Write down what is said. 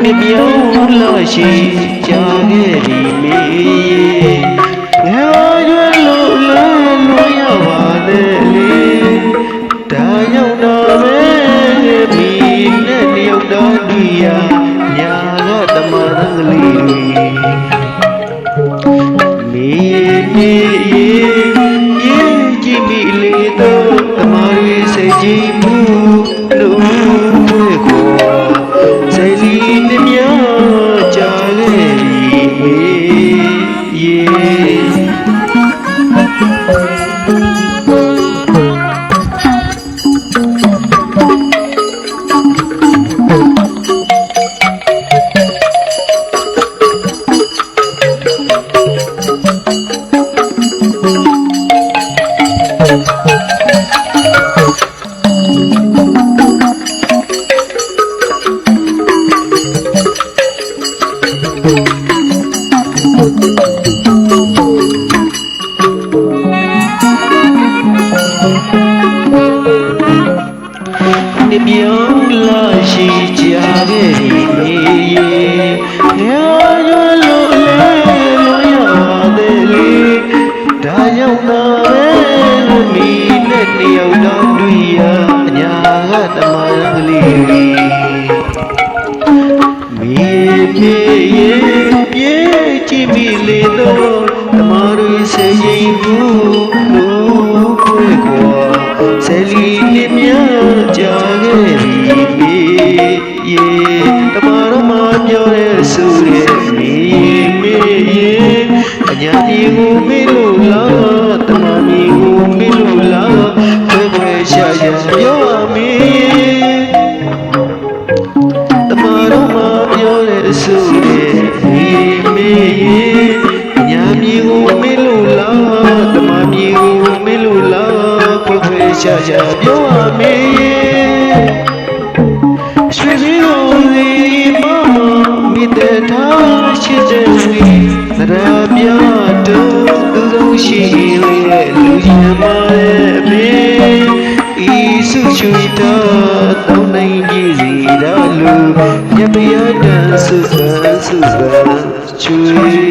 မြေပြောင်းလာရှိကြခဲ့ဒီမေငယ်ပါရွယ်လို့လဲလွန်ရပါနဲ့လေဒါရောက်တော့ပဲမိနဲ့တယောက်တော့တွေ့ရညာကတမန်ကလေးတွေမေရေကြည့်မိလေတော့တမန်တွေစိတ်ကြည်မှုလို့ကိုစိတ်လေးတမျှကြာလေမေရေနေပြောင်းလာရှိကြခဲ့ဒီမေငယ်ရွယ်လို့လဲလွန်ရတဲ့လေဒါရောက်တော့ပဲမိနဲ့တယောက်တော့တွေ့ရအညာကတမန်ကလေးတွေမေပြေကြည့်မိလေတော့တမန်တွေစေရင်ဘူးလို့ခွဲကွာဆယ်လီနေမြကြာခဲ့ပြီမေရေတမန်တော်မပြောတဲ့ဆိုတဲ့မေရေအညာဒီကိုမေလို့လားတမန်ဒီကိုမေလို့လားခွဲရှာပြောရမေတမန်တော်မပြောတဲ့ဆိုတဲ့မေရေအညာမြေကိုမေလို့လားတမန်မြေကိုမေလို့လားခွဲရှာပြောရမေရွှေလေးကိုဒီမမိတဲ့ထားရှိတဲ့စီသရပြတို့သူဆုံးရှိရဲ့လူရှင်မရဲ့အမေဤစုချွေတော်တောင်းနိုင်ကြည်စီတော်လူမြတ်ပြတ်တန်စုပန်ချွေ